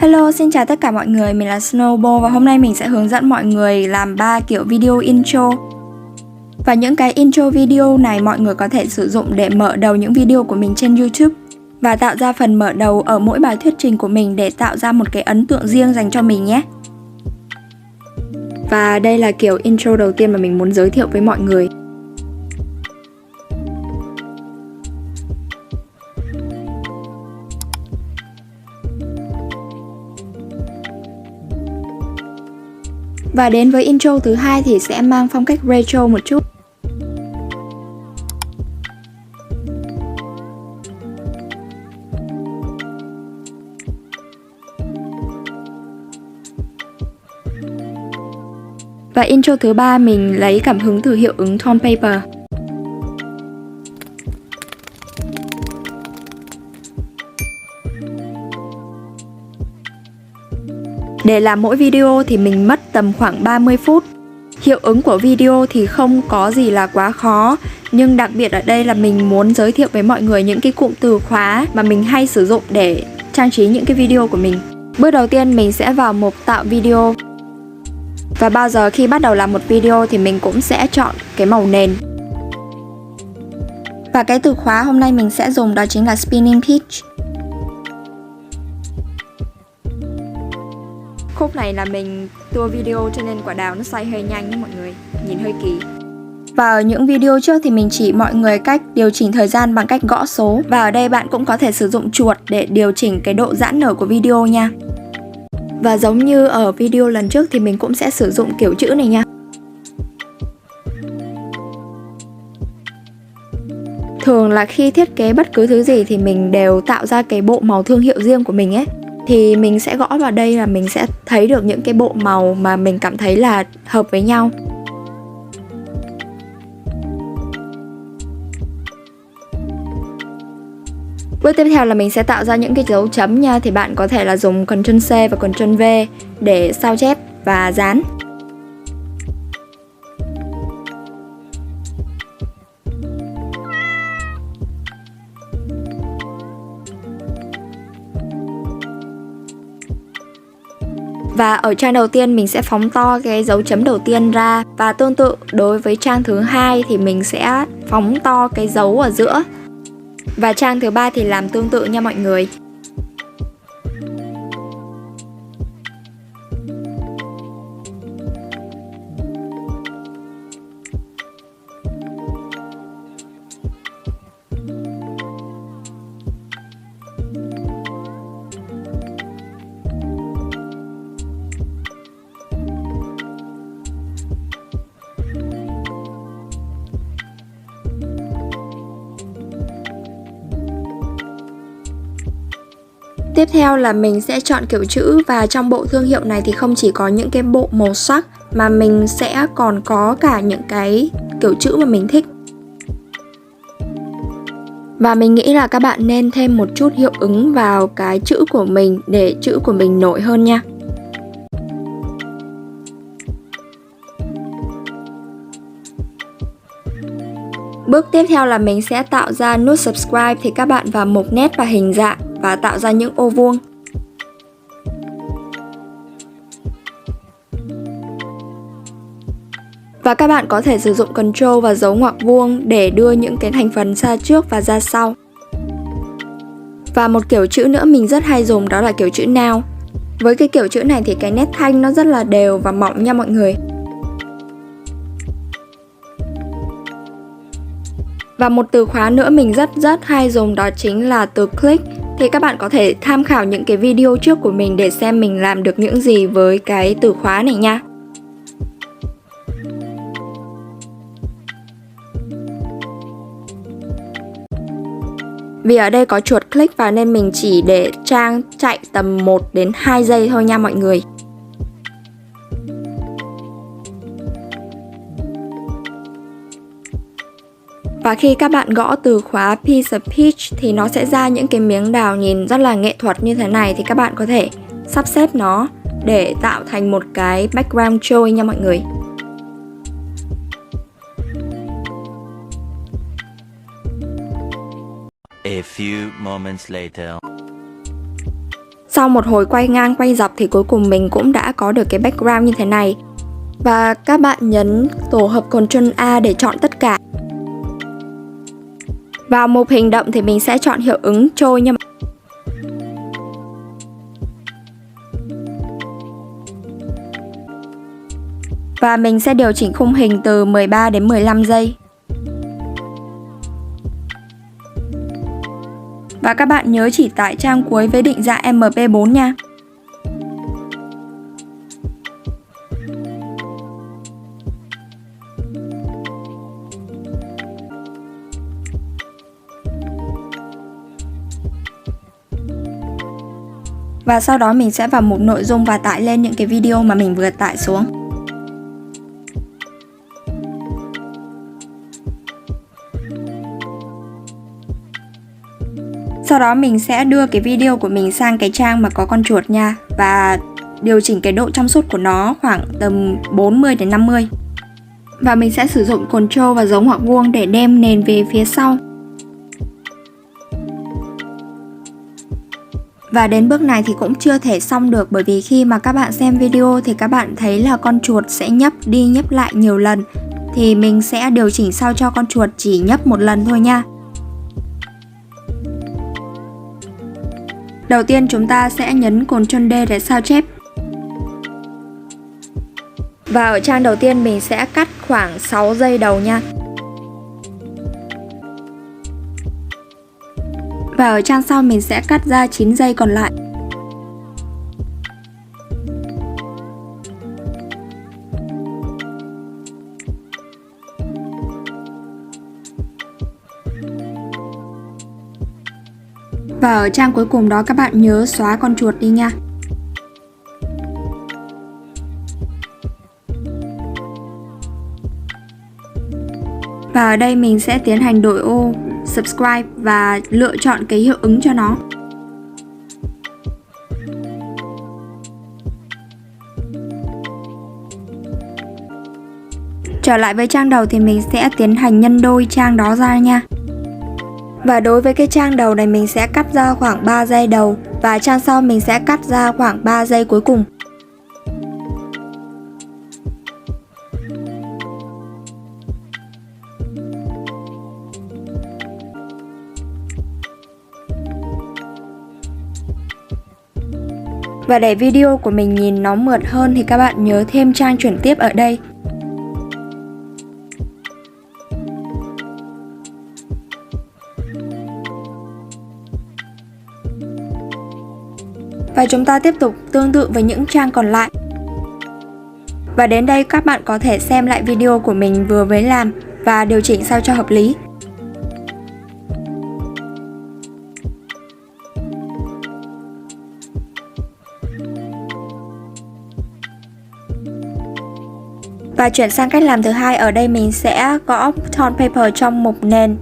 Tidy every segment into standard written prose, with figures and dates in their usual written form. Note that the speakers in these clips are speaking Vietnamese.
Hello, xin chào tất cả mọi người, mình là Snowball và hôm nay mình sẽ hướng dẫn mọi người làm 3 kiểu video intro. Và những cái intro video này mọi người có thể sử dụng để mở đầu những video của mình trên YouTube và tạo ra phần mở đầu ở mỗi bài thuyết trình của mình để tạo ra một cái ấn tượng riêng dành cho mình nhé. Và đây là kiểu intro đầu tiên mà mình muốn giới thiệu với mọi người. Và đến với intro thứ hai thì sẽ mang phong cách retro một chút. Và intro thứ ba mình lấy cảm hứng từ hiệu ứng Tone Paper. Để làm mỗi video thì mình mất tầm khoảng 30 phút. Hiệu ứng của video thì không có gì là quá khó, nhưng đặc biệt ở đây là mình muốn giới thiệu với mọi người những cái cụm từ khóa mà mình hay sử dụng để trang trí những cái video của mình. Bước đầu tiên mình sẽ vào mục tạo video. Và bao giờ khi bắt đầu làm một video thì mình cũng sẽ chọn cái màu nền. Và cái từ khóa hôm nay mình sẽ dùng đó chính là spinning pitch. Khúc này là mình tua video cho nên quả đào nó xoay hơi nhanh nha mọi người, nhìn hơi kỳ. Và ở những video trước thì mình chỉ mọi người cách điều chỉnh thời gian bằng cách gõ số. Và ở đây bạn cũng có thể sử dụng chuột để điều chỉnh cái độ giãn nở của video nha. Và giống như ở video lần trước thì mình cũng sẽ sử dụng kiểu chữ này nha. Thường là khi thiết kế bất cứ thứ gì thì mình đều tạo ra cái bộ màu thương hiệu riêng của mình ấy. Thì mình sẽ gõ vào đây là mình sẽ thấy được những cái bộ màu mà mình cảm thấy là hợp với nhau. Bước tiếp theo là mình sẽ tạo ra những cái dấu chấm nha. Thì bạn có thể là dùng Ctrl+C và Ctrl+V để sao chép và dán. Và ở trang đầu tiên mình sẽ phóng to cái dấu chấm đầu tiên ra. Và tương tự đối với trang thứ hai thì mình sẽ phóng to cái dấu ở giữa. Và trang thứ ba thì làm tương tự nha mọi người. Tiếp theo là mình sẽ chọn kiểu chữ và trong bộ thương hiệu này thì không chỉ có những cái bộ màu sắc mà mình sẽ còn có cả những cái kiểu chữ mà mình thích. Và mình nghĩ là các bạn nên thêm một chút hiệu ứng vào cái chữ của mình để chữ của mình nổi hơn nha. Bước tiếp theo là mình sẽ tạo ra nút subscribe thì các bạn vào mục nét và hình dạng và tạo ra những ô vuông. Và các bạn có thể sử dụng Ctrl và dấu ngoặc vuông để đưa những cái thành phần ra trước và ra sau. Và một kiểu chữ nữa mình rất hay dùng đó là kiểu chữ now. Với cái kiểu chữ này thì cái nét thanh nó rất là đều và mỏng nha mọi người. Và một từ khóa nữa mình rất hay dùng đó chính là từ click. Thì các bạn có thể tham khảo những cái video trước của mình để xem mình làm được những gì với cái từ khóa này nha. Vì ở đây có chuột click vào nên mình chỉ để trang chạy tầm 1 đến 2 giây thôi nha mọi người. Và khi các bạn gõ từ khóa piece of peach thì nó sẽ ra những cái miếng đào nhìn rất là nghệ thuật như thế này. Thì các bạn có thể sắp xếp nó để tạo thành một cái background trôi nha mọi người. A few moments later. Sau một hồi quay ngang quay dọc thì cuối cùng mình cũng đã có được cái background như thế này. Và các bạn nhấn tổ hợp Ctrl A để chọn tất cả. Vào mục hình động thì mình sẽ chọn hiệu ứng trôi nha. Và mình sẽ điều chỉnh khung hình từ 13 đến 15 giây. Và các bạn nhớ chỉ tải trang cuối với định dạng MP4 nha. Và sau đó mình sẽ vào mục nội dung và tải lên những cái video mà mình vừa tải xuống. Sau đó mình sẽ đưa cái video của mình sang cái trang mà có con chuột nha. Và điều chỉnh cái độ trong suốt của nó khoảng tầm 40 đến 50. Và mình sẽ sử dụng Ctrl và dấu ngoặc vuông để đem nền về phía sau. Và đến bước này thì cũng chưa thể xong được, bởi vì khi mà các bạn xem video thì các bạn thấy là con chuột sẽ nhấp đi nhấp lại nhiều lần. Thì mình sẽ điều chỉnh sao cho con chuột chỉ nhấp một lần thôi nha. Đầu tiên chúng ta sẽ nhấn Ctrl D để sao chép. Và ở trang đầu tiên mình sẽ cắt khoảng 6 giây đầu nha. Và ở trang sau mình sẽ cắt ra 9 giây còn lại. Và ở trang cuối cùng đó các bạn nhớ xóa con chuột đi nha. Và ở đây mình sẽ tiến hành đổi ô subscribe và lựa chọn cái hiệu ứng cho nó. Trở lại với trang đầu thì mình sẽ tiến hành nhân đôi trang đó ra nha. Và đối với cái trang đầu này mình sẽ cắt ra khoảng 3 giây đầu. Và trang sau mình sẽ cắt ra khoảng 3 giây cuối cùng. Và để video của mình nhìn nó mượt hơn thì các bạn nhớ thêm trang chuyển tiếp ở đây. Và chúng ta tiếp tục tương tự với những trang còn lại. Và đến đây các bạn có thể xem lại video của mình vừa mới làm và điều chỉnh sao cho hợp lý. Và chuyển sang cách làm thứ hai, ở đây mình sẽ gõ tone paper trong mục nền.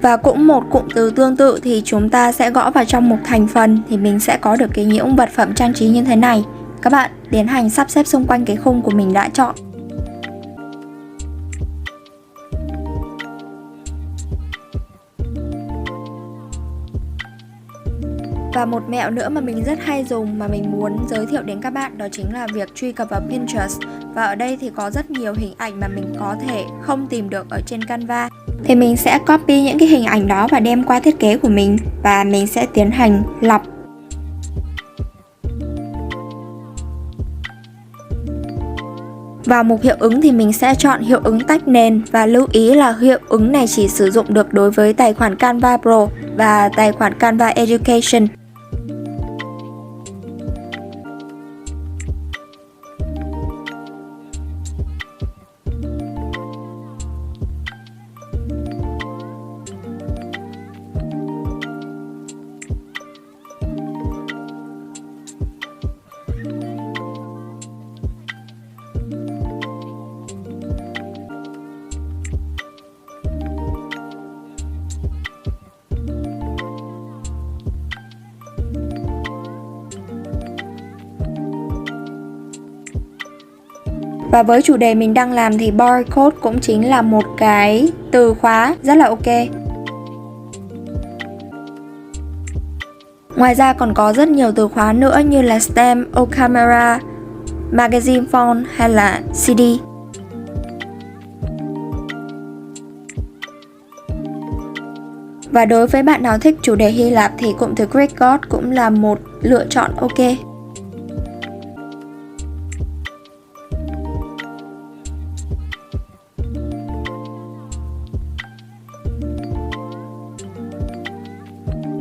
Và cũng một cụm từ tương tự thì chúng ta sẽ gõ vào trong mục thành phần thì mình sẽ có được cái những vật phẩm trang trí như thế này. Các bạn tiến hành sắp xếp xung quanh cái khung của mình đã chọn. Và một mẹo nữa mà mình rất hay dùng mà mình muốn giới thiệu đến các bạn đó chính là việc truy cập vào Pinterest. Và ở đây thì có rất nhiều hình ảnh mà mình có thể không tìm được ở trên Canva. Thì mình sẽ copy những cái hình ảnh đó và đem qua thiết kế của mình. Và mình sẽ tiến hành lọc. Vào mục hiệu ứng thì mình sẽ chọn hiệu ứng tách nền. Và lưu ý là hiệu ứng này chỉ sử dụng được đối với tài khoản Canva Pro và tài khoản Canva Education. Và với chủ đề mình đang làm thì barcode cũng chính là một cái từ khóa rất là ok. Ngoài ra còn có rất nhiều từ khóa nữa như là stem, o-camera, magazine font hay là CD. Và đối với bạn nào thích chủ đề Hy Lạp thì cụm từ Greek God cũng là một lựa chọn ok.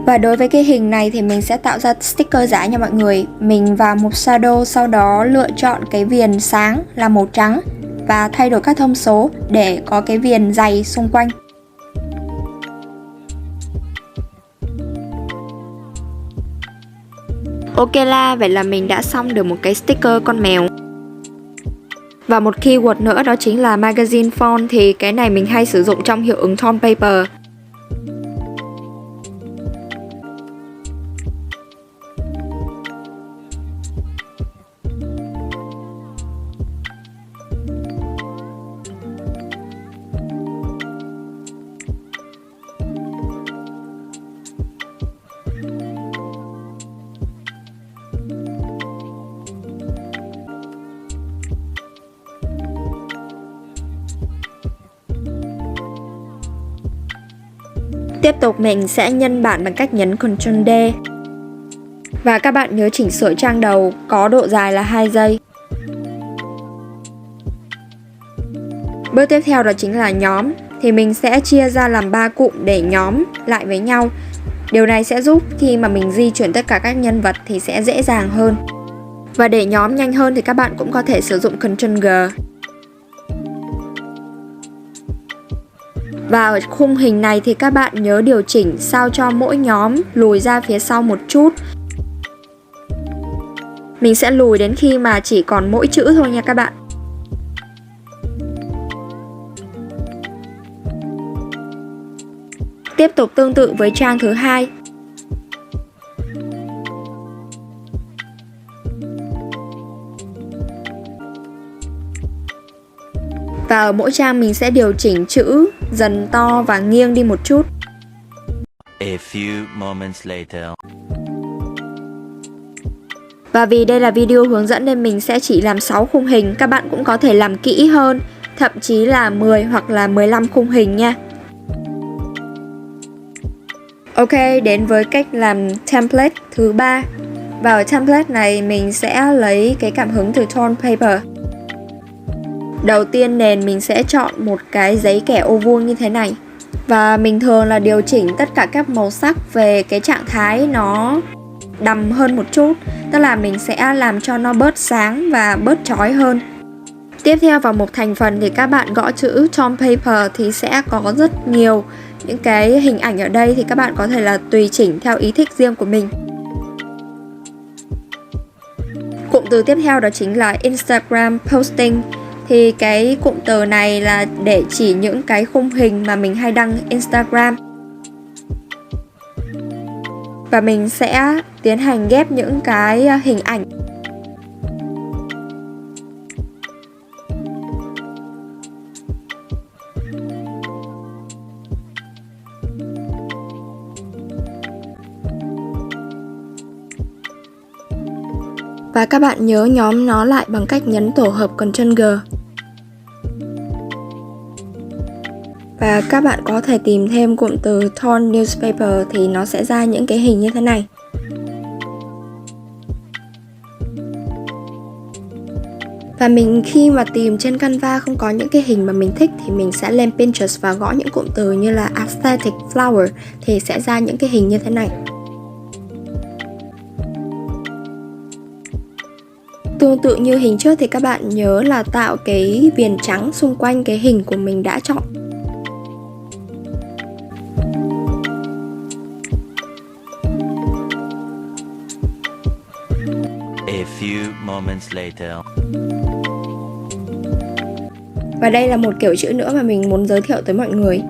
Và đối với cái hình này thì mình sẽ tạo ra sticker giả nha mọi người. Mình vào mục shadow, sau đó lựa chọn cái viền sáng là màu trắng và thay đổi các thông số để có cái viền dày xung quanh. Ok là vậy là mình đã xong được một cái sticker con mèo. Và một keyword nữa đó chính là magazine font, thì cái này mình hay sử dụng trong hiệu ứng tone paper. Tiếp tục mình sẽ nhân bản bằng cách nhấn Ctrl D. Và các bạn nhớ chỉnh sửa trang đầu có độ dài là 2 giây. Bước tiếp theo đó chính là nhóm. Thì mình sẽ chia ra làm 3 cụm để nhóm lại với nhau. Điều này sẽ giúp khi mà mình di chuyển tất cả các nhân vật thì sẽ dễ dàng hơn. Và để nhóm nhanh hơn thì các bạn cũng có thể sử dụng Ctrl G. Và ở khung hình này thì các bạn nhớ điều chỉnh sao cho mỗi nhóm lùi ra phía sau một chút. Mình sẽ lùi đến khi mà chỉ còn mỗi chữ thôi nha các bạn. Tiếp tục tương tự với trang thứ hai. Và ở mỗi trang mình sẽ điều chỉnh chữ dần to và nghiêng đi một chút. A few moments later. Và vì đây là video hướng dẫn nên mình sẽ chỉ làm 6 khung hình. Các bạn cũng có thể làm kỹ hơn, thậm chí là 10 hoặc là 15 khung hình nha. Ok, đến với cách làm template thứ 3. Và ở template này mình sẽ lấy cái cảm hứng từ tone paper. Đầu tiên nền mình sẽ chọn một cái giấy kẻ ô vuông như thế này. Và mình thường là điều chỉnh tất cả các màu sắc về cái trạng thái nó đậm hơn một chút. Tức là mình sẽ làm cho nó bớt sáng và bớt chói hơn. Tiếp theo vào mục thành phần thì các bạn gõ chữ tone paper thì sẽ có rất nhiều những cái hình ảnh ở đây, thì các bạn có thể là tùy chỉnh theo ý thích riêng của mình. Cụm từ tiếp theo đó chính là Instagram posting. Thì cái cụm từ này là để chỉ những cái khung hình mà mình hay đăng Instagram. Và mình sẽ tiến hành ghép những cái hình ảnh. Và các bạn nhớ nhóm nó lại bằng cách nhấn tổ hợp Ctrl G. Và các bạn có thể tìm thêm cụm từ tone newspaper thì nó sẽ ra những cái hình như thế này. Và mình khi mà tìm trên Canva không có những cái hình mà mình thích thì mình sẽ lên Pinterest và gõ những cụm từ như là aesthetic flower thì sẽ ra những cái hình như thế này. Tương tự như hình trước thì các bạn nhớ là tạo cái viền trắng xung quanh cái hình của mình đã chọn. A few moments later. Và đây là một kiểu chữ nữa mà mình muốn giới thiệu tới mọi người.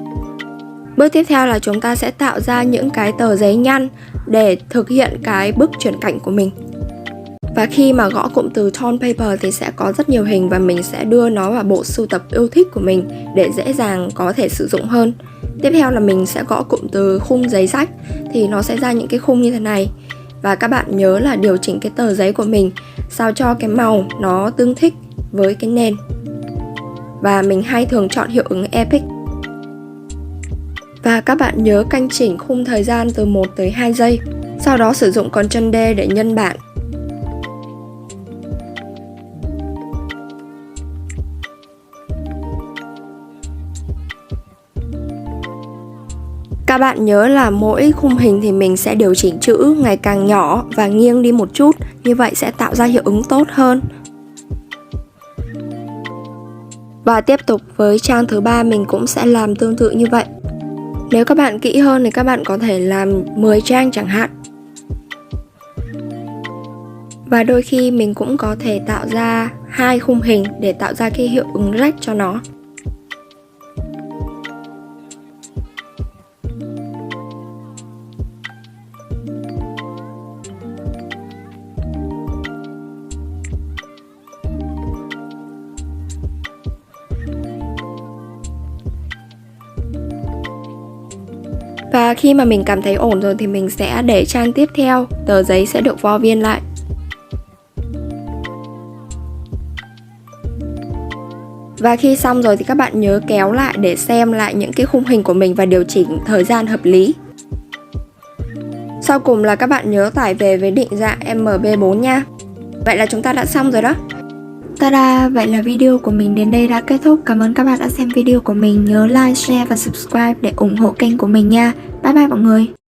Bước tiếp theo là chúng ta sẽ tạo ra những cái tờ giấy nhăn để thực hiện cái bước chuyển cảnh của mình. Và khi mà gõ cụm từ tone paper thì sẽ có rất nhiều hình và mình sẽ đưa nó vào bộ sưu tập yêu thích của mình để dễ dàng có thể sử dụng hơn. Tiếp theo là mình sẽ gõ cụm từ khung giấy sách thì nó sẽ ra những cái khung như thế này. Và các bạn nhớ là điều chỉnh cái tờ giấy của mình sao cho cái màu nó tương thích với cái nền. Và mình hay thường chọn hiệu ứng Epic. Và các bạn nhớ canh chỉnh khung thời gian từ 1 tới 2 giây. Sau đó sử dụng Ctrl D để nhân bản. Các bạn nhớ là mỗi khung hình thì mình sẽ điều chỉnh chữ ngày càng nhỏ và nghiêng đi một chút, như vậy sẽ tạo ra hiệu ứng tốt hơn. Và tiếp tục với trang thứ 3 mình cũng sẽ làm tương tự như vậy. Nếu các bạn kỹ hơn thì các bạn có thể làm 10 trang chẳng hạn. Và đôi khi mình cũng có thể tạo ra 2 khung hình để tạo ra cái hiệu ứng rách cho nó. Và khi mà mình cảm thấy ổn rồi thì mình sẽ để trang tiếp theo, tờ giấy sẽ được vo viên lại. Và khi xong rồi thì các bạn nhớ kéo lại để xem lại những cái khung hình của mình và điều chỉnh thời gian hợp lý. Sau cùng là các bạn nhớ tải về với định dạng MB4 nha. Vậy là chúng ta đã xong rồi đó. Tada! Vậy là video của mình đến đây đã kết thúc. Cảm ơn các bạn đã xem video của mình. Nhớ like, share và subscribe để ủng hộ kênh của mình nha. Bye bye mọi người!